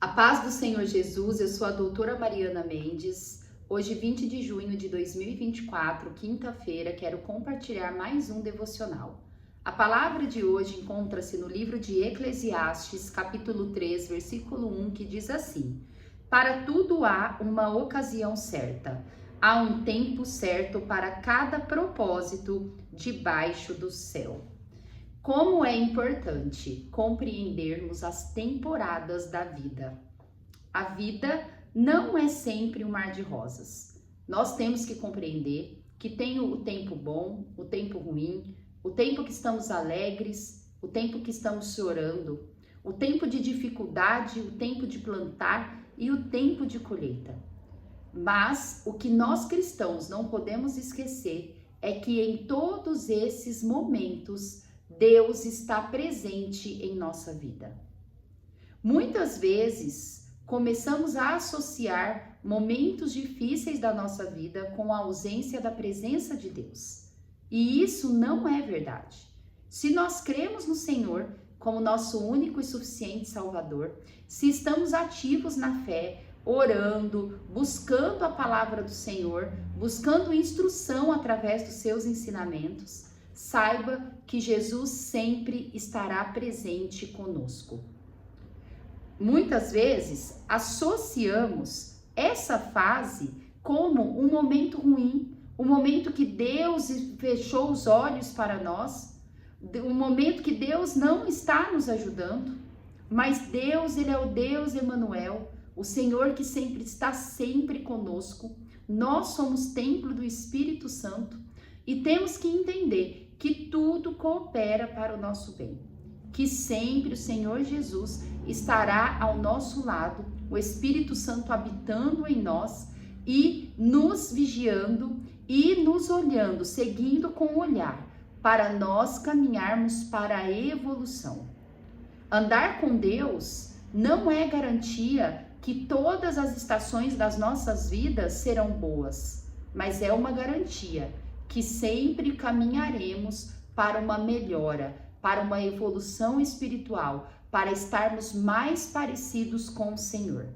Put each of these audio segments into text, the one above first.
A paz do Senhor Jesus, eu sou a doutora Mariana Mendes. Hoje, 20 de junho de 2024, quinta-feira, quero compartilhar mais um devocional. A palavra de hoje encontra-se no livro de Eclesiastes, capítulo 3, versículo 1, que diz assim: Para tudo há uma ocasião certa, há um tempo certo para cada propósito debaixo do céu. Como é importante compreendermos as temporadas da vida. A vida não é sempre um mar de rosas. Nós temos que compreender que tem o tempo bom, o tempo ruim, o tempo que estamos alegres, o tempo que estamos chorando, o tempo de dificuldade, o tempo de plantar e o tempo de colheita. Mas o que nós cristãos não podemos esquecer é que em todos esses momentos Deus está presente em nossa vida. Muitas vezes começamos a associar momentos difíceis da nossa vida com a ausência da presença de Deus. E isso não é verdade. Se nós cremos no Senhor como nosso único e suficiente Salvador, se estamos ativos na fé, orando, buscando a palavra do Senhor, buscando instrução através dos seus ensinamentos, saiba que Jesus sempre estará presente conosco. Muitas vezes associamos essa fase como um momento ruim, um momento que Deus fechou os olhos para nós, um momento que Deus não está nos ajudando, mas Deus, Ele é o Deus Emanuel, o Senhor que sempre está sempre conosco. Nós somos templo do Espírito Santo e temos que entender que tudo coopera para o nosso bem, que sempre o Senhor Jesus estará ao nosso lado, o Espírito Santo habitando em nós e nos vigiando e nos olhando, seguindo com o olhar, para nós caminharmos para a evolução. Andar com Deus não é garantia que todas as estações das nossas vidas serão boas, mas é uma garantia que sempre caminharemos para uma melhora, para uma evolução espiritual, para estarmos mais parecidos com o Senhor.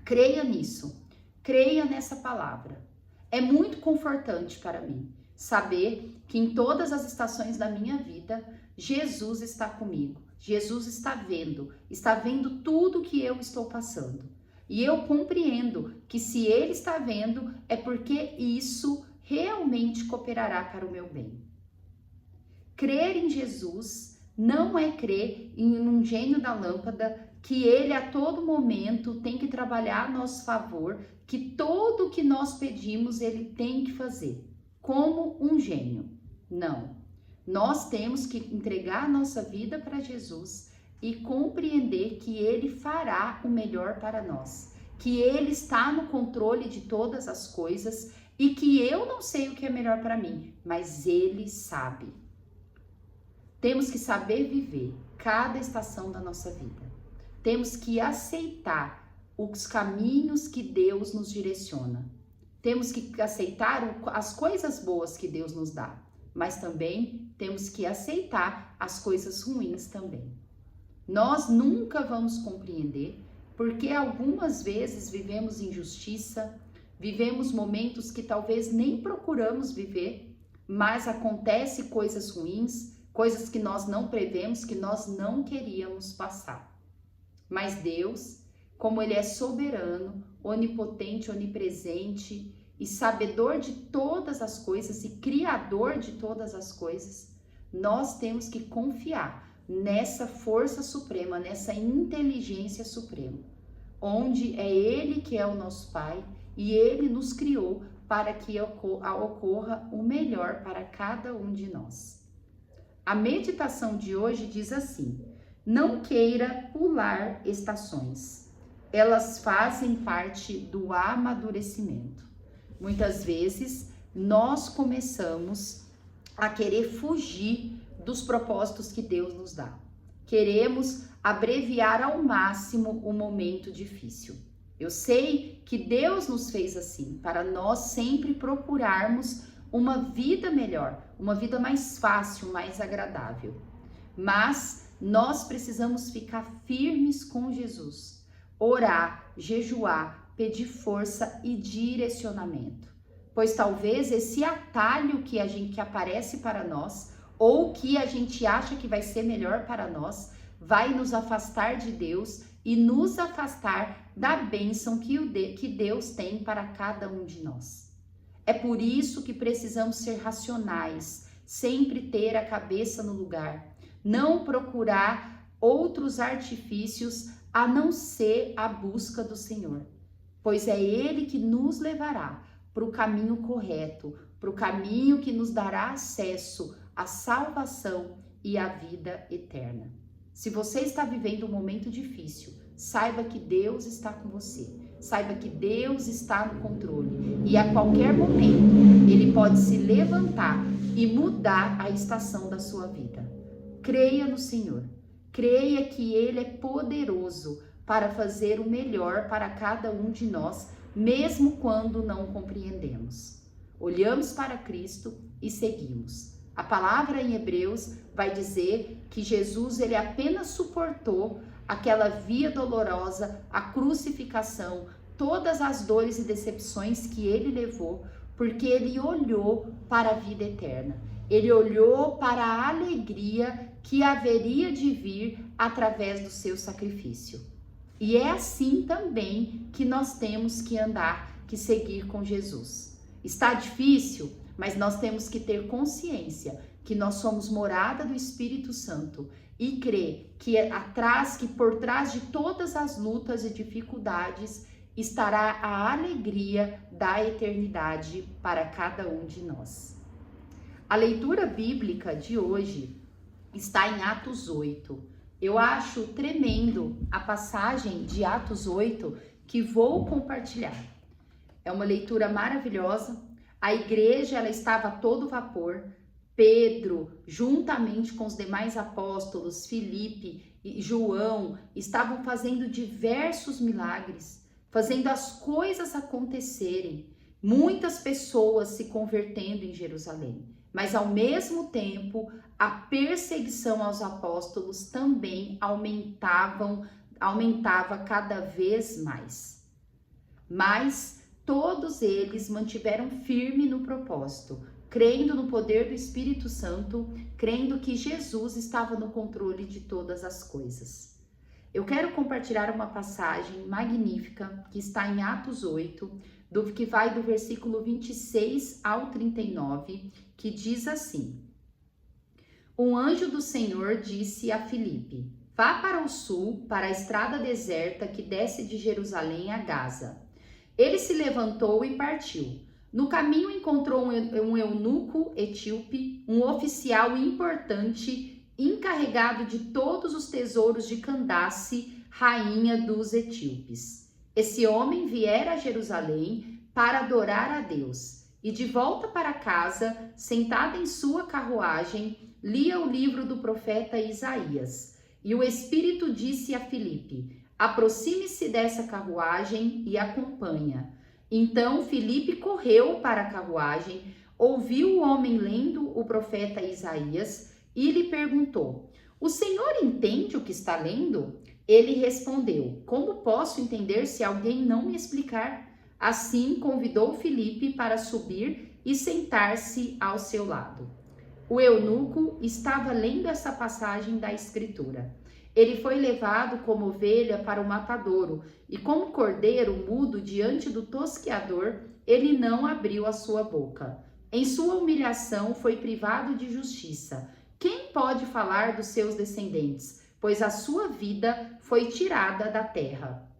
Creia nisso, creia nessa palavra. É muito confortante para mim saber que em todas as estações da minha vida, Jesus está comigo. Jesus está vendo tudo que eu estou passando. E eu compreendo que se Ele está vendo, é porque isso realmente cooperará para o meu bem. Crer em Jesus não é crer em um gênio da lâmpada, que Ele a todo momento tem que trabalhar a nosso favor, que tudo que nós pedimos Ele tem que fazer, como um gênio. Não. Nós temos que entregar a nossa vida para Jesus e compreender que Ele fará o melhor para nós, que Ele está no controle de todas as coisas e que eu não sei o que é melhor para mim, mas Ele sabe. Temos que saber viver cada estação da nossa vida. Temos que aceitar os caminhos que Deus nos direciona. Temos que aceitar as coisas boas que Deus nos dá, mas também temos que aceitar as coisas ruins também. Nós nunca vamos compreender porque algumas vezes vivemos injustiça, vivemos momentos que talvez nem procuramos viver, mas acontece coisas ruins, coisas que nós não prevemos, que nós não queríamos passar. Mas Deus, como Ele é soberano, onipotente, onipresente e sabedor de todas as coisas e criador de todas as coisas, nós temos que confiar nessa força suprema, nessa inteligência suprema, onde é Ele que é o nosso Pai e Ele nos criou para que ocorra o melhor para cada um de nós. A meditação de hoje diz assim: não queira pular estações, elas fazem parte do amadurecimento. Muitas vezes nós começamos a querer fugir dos propósitos que Deus nos dá. Queremos abreviar ao máximo o momento difícil. Eu sei que Deus nos fez assim, para nós sempre procurarmos uma vida melhor, uma vida mais fácil, mais agradável. Mas nós precisamos ficar firmes com Jesus, orar, jejuar, pedir força e direcionamento. Pois talvez esse atalho que aparece para nós, ou que a gente acha que vai ser melhor para nós, vai nos afastar de Deus e nos afastar da bênção que Deus tem para cada um de nós. É por isso que precisamos ser racionais, sempre ter a cabeça no lugar, não procurar outros artifícios a não ser a busca do Senhor, pois é Ele que nos levará para o caminho correto, para o caminho que nos dará acesso à salvação e à vida eterna. Se você está vivendo um momento difícil, saiba que Deus está com você. Saiba que Deus está no controle e a qualquer momento Ele pode se levantar e mudar a estação da sua vida. Creia no Senhor. Creia que Ele é poderoso para fazer o melhor para cada um de nós, mesmo quando não compreendemos. Olhamos para Cristo e seguimos. A palavra em Hebreus vai dizer que Jesus ele apenas suportou aquela via dolorosa, a crucificação, todas as dores e decepções que ele levou, porque ele olhou para a vida eterna. Ele olhou para a alegria que haveria de vir através do seu sacrifício. E é assim também que nós temos que andar, que seguir com Jesus. Está difícil, mas nós temos que ter consciência que nós somos morada do Espírito Santo e crer que por trás de todas as lutas e dificuldades estará a alegria da eternidade para cada um de nós. A leitura bíblica de hoje está em Atos 8. Eu acho tremendo a passagem de Atos 8 que vou compartilhar. É uma leitura maravilhosa. A igreja ela estava a todo vapor. Pedro, juntamente com os demais apóstolos, Filipe e João, estavam fazendo diversos milagres, fazendo as coisas acontecerem. Muitas pessoas se convertendo em Jerusalém. Mas ao mesmo tempo, a perseguição aos apóstolos também aumentava cada vez mais. Mas todos eles mantiveram firme no propósito, crendo no poder do Espírito Santo, crendo que Jesus estava no controle de todas as coisas. Eu quero compartilhar uma passagem magnífica que está em Atos 8, que vai do versículo 26 ao 39, que diz assim: Um anjo do Senhor disse a Filipe: Vá para o sul, para a estrada deserta que desce de Jerusalém a Gaza. Ele se levantou e partiu. No caminho encontrou um eunuco etíope, um oficial importante, encarregado de todos os tesouros de Candace, rainha dos etíopes. Esse homem viera a Jerusalém para adorar a Deus, e de volta para casa, sentado em sua carruagem, lia o livro do profeta Isaías. E o Espírito disse a Filipe: Aproxime-se dessa carruagem e acompanha. Então Filipe correu para a carruagem, ouviu o homem lendo o profeta Isaías e lhe perguntou: O senhor entende o que está lendo? Ele respondeu: Como posso entender se alguém não me explicar? Assim convidou Filipe para subir e sentar-se ao seu lado. O eunuco estava lendo essa passagem da Escritura. Ele foi levado como ovelha para o matadouro, e como cordeiro mudo diante do tosqueador, ele não abriu a sua boca. Em sua humilhação foi privado de justiça. Quem pode falar dos seus descendentes? Pois a sua vida foi tirada da terra.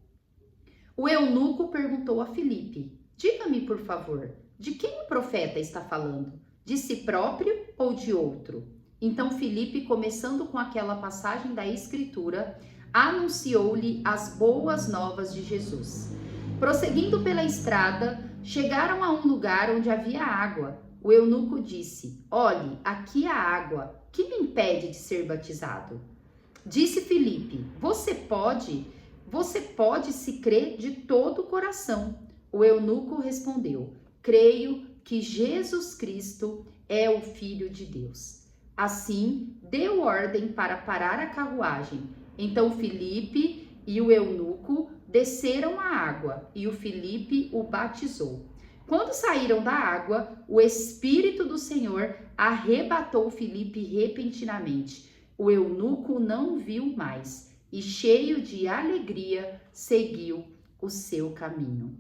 O eunuco perguntou a Filipe: Diga-me, por favor, de quem o profeta está falando? De si próprio ou de outro? Então Filipe, começando com aquela passagem da Escritura, anunciou-lhe as boas novas de Jesus. Prosseguindo pela estrada, chegaram a um lugar onde havia água. O eunuco disse: Olhe, aqui há água. Que me impede de ser batizado? Disse Filipe: Você pode se crer de todo o coração. O eunuco respondeu: Creio que Jesus Cristo é o Filho de Deus. Assim, deu ordem para parar a carruagem. Então Filipe e o eunuco desceram à água e o Filipe o batizou. Quando saíram da água, o Espírito do Senhor arrebatou Filipe repentinamente. O eunuco não viu mais e, cheio de alegria, seguiu o seu caminho.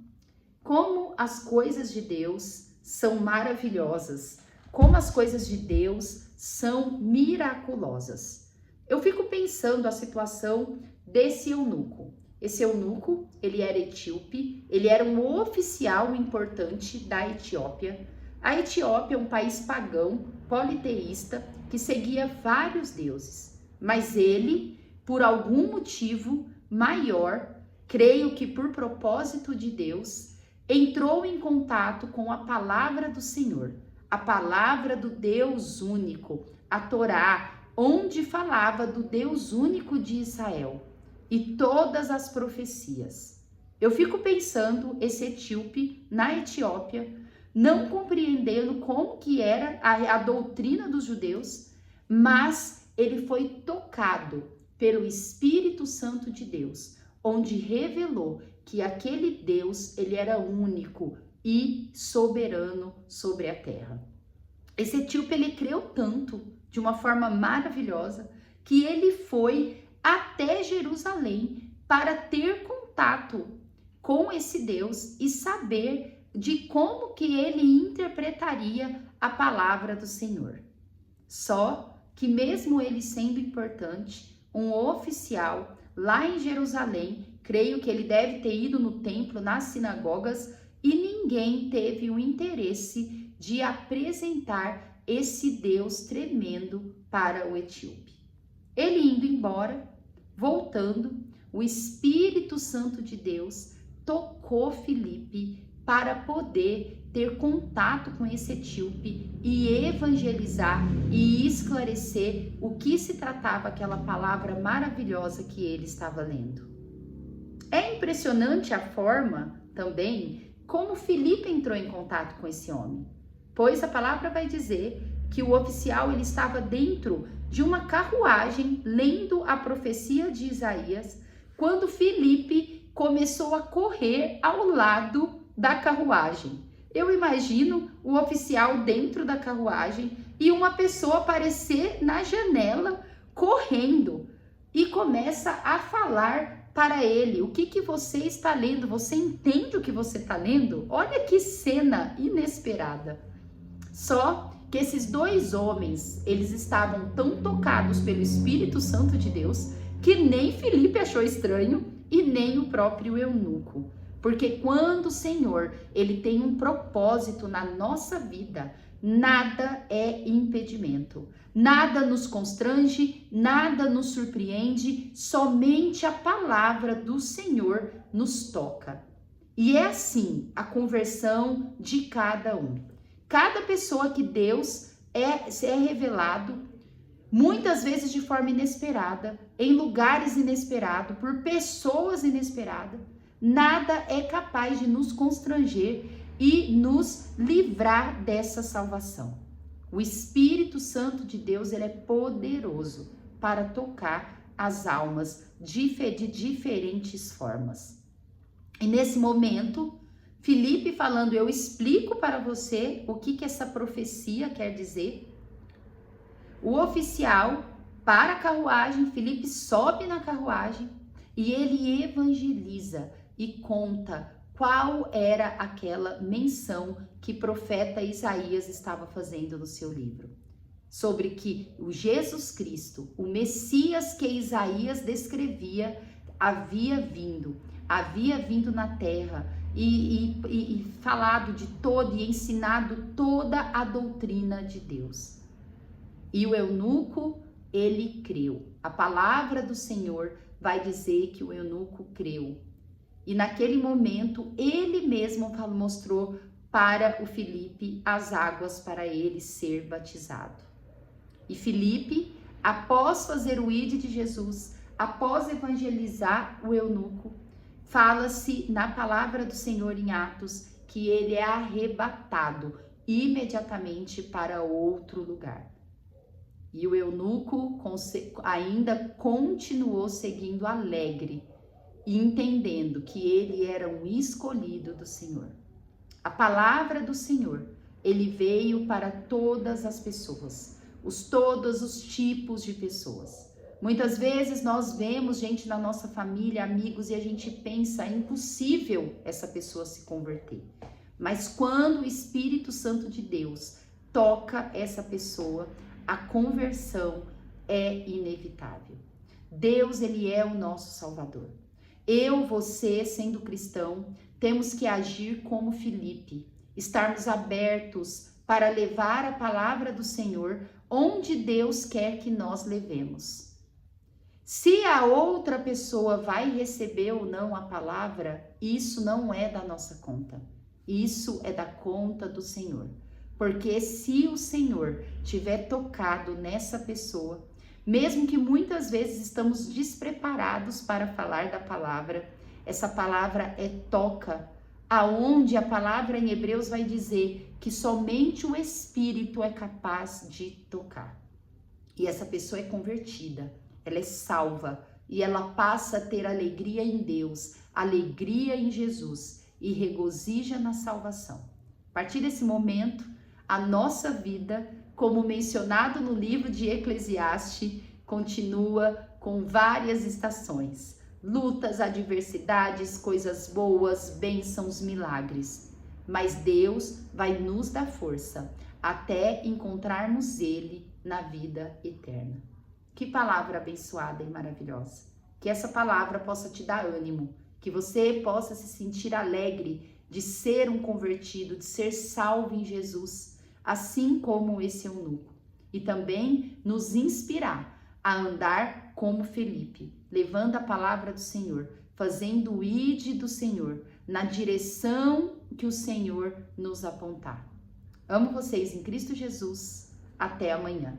Como as coisas de Deus são maravilhosas, como as coisas de Deus são miraculosas. Eu fico pensando a situação desse eunuco. Esse eunuco, ele era etíope, ele era um oficial importante da Etiópia. A Etiópia é um país pagão, politeísta, que seguia vários deuses. Mas ele, por algum motivo maior, creio que por propósito de Deus, entrou em contato com a palavra do Senhor, a palavra do Deus único, a Torá, onde falava do Deus único de Israel e todas as profecias. Eu fico pensando esse etíope na Etiópia, não compreendendo como que era a doutrina dos judeus, mas ele foi tocado pelo Espírito Santo de Deus, onde revelou que aquele Deus, ele era único e soberano sobre a terra. Esse etíope, ele creu tanto, de uma forma maravilhosa, que ele foi até Jerusalém para ter contato com esse Deus e saber de como que ele interpretaria a palavra do Senhor. Só que mesmo ele sendo importante, um oficial lá em Jerusalém, creio que ele deve ter ido no templo, nas sinagogas, e ninguém teve o interesse de apresentar esse Deus tremendo para o etíope. Ele indo embora, voltando, o Espírito Santo de Deus tocou Filipe para poder ter contato com esse etíope e evangelizar e esclarecer o que se tratava aquela palavra maravilhosa que ele estava lendo. É impressionante a forma também como Filipe entrou em contato com esse homem, pois a palavra vai dizer que o oficial ele estava dentro de uma carruagem lendo a profecia de Isaías, quando Filipe começou a correr ao lado da carruagem. Eu imagino o oficial dentro da carruagem e uma pessoa aparecer na janela correndo e começa a falar para ele: o que você está lendo? Você entende o que você está lendo? Olha que cena inesperada. Só que esses dois homens, eles estavam tão tocados pelo Espírito Santo de Deus que nem Filipe achou estranho e nem o próprio eunuco. Porque quando o Senhor, ele tem um propósito na nossa vida, nada é impedimento. Nada nos constrange, nada nos surpreende, somente a palavra do Senhor nos toca. E é assim a conversão de cada um. Cada pessoa que Deus é revelado, muitas vezes de forma inesperada, em lugares inesperados, por pessoas inesperadas, nada é capaz de nos constranger e nos livrar dessa salvação. O Espírito Santo de Deus, ele é poderoso para tocar as almas de diferentes formas. E nesse momento, Filipe falando: eu explico para você o que essa profecia quer dizer. O oficial para a carruagem, Filipe sobe na carruagem e ele evangeliza e conta qual era aquela menção que o profeta Isaías estava fazendo no seu livro. Sobre que o Jesus Cristo, o Messias que Isaías descrevia, havia vindo na terra e falado de todo e ensinado toda a doutrina de Deus. E o eunuco, ele creu. A palavra do Senhor vai dizer que o eunuco creu. E naquele momento, ele mesmo mostrou para o Filipe as águas para ele ser batizado. E Filipe, após fazer o ide de Jesus, após evangelizar o eunuco, fala-se na palavra do Senhor em Atos que ele é arrebatado imediatamente para outro lugar. E o eunuco ainda continuou seguindo alegre e entendendo que ele era um escolhido do Senhor. A palavra do Senhor, ele veio para todas as pessoas, todos os tipos de pessoas. Muitas vezes nós vemos gente na nossa família, amigos, e a gente pensa, é impossível essa pessoa se converter. Mas quando o Espírito Santo de Deus toca essa pessoa, a conversão é inevitável. Deus, ele é o nosso Salvador. Eu, você, sendo cristão, temos que agir como Filipe, estarmos abertos para levar a palavra do Senhor onde Deus quer que nós levemos. Se a outra pessoa vai receber ou não a palavra, isso não é da nossa conta. Isso é da conta do Senhor. Porque se o Senhor tiver tocado nessa pessoa, mesmo que muitas vezes estamos despreparados para falar da palavra, essa palavra é toca, aonde a palavra em Hebreus vai dizer que somente o Espírito é capaz de tocar. E essa pessoa é convertida, ela é salva e ela passa a ter alegria em Deus, alegria em Jesus e regozija na salvação. A partir desse momento, a nossa vida, como mencionado no livro de Eclesiastes, continua com várias estações, lutas, adversidades, coisas boas, bênçãos, milagres. Mas Deus vai nos dar força até encontrarmos Ele na vida eterna. Que palavra abençoada e maravilhosa. Que essa palavra possa te dar ânimo, que você possa se sentir alegre de ser um convertido, de ser salvo em Jesus, assim como esse eunuco. E também nos inspirar a andar como Felipe, levando a palavra do Senhor, fazendo o ide do Senhor, na direção que o Senhor nos apontar. Amo vocês em Cristo Jesus. Até amanhã.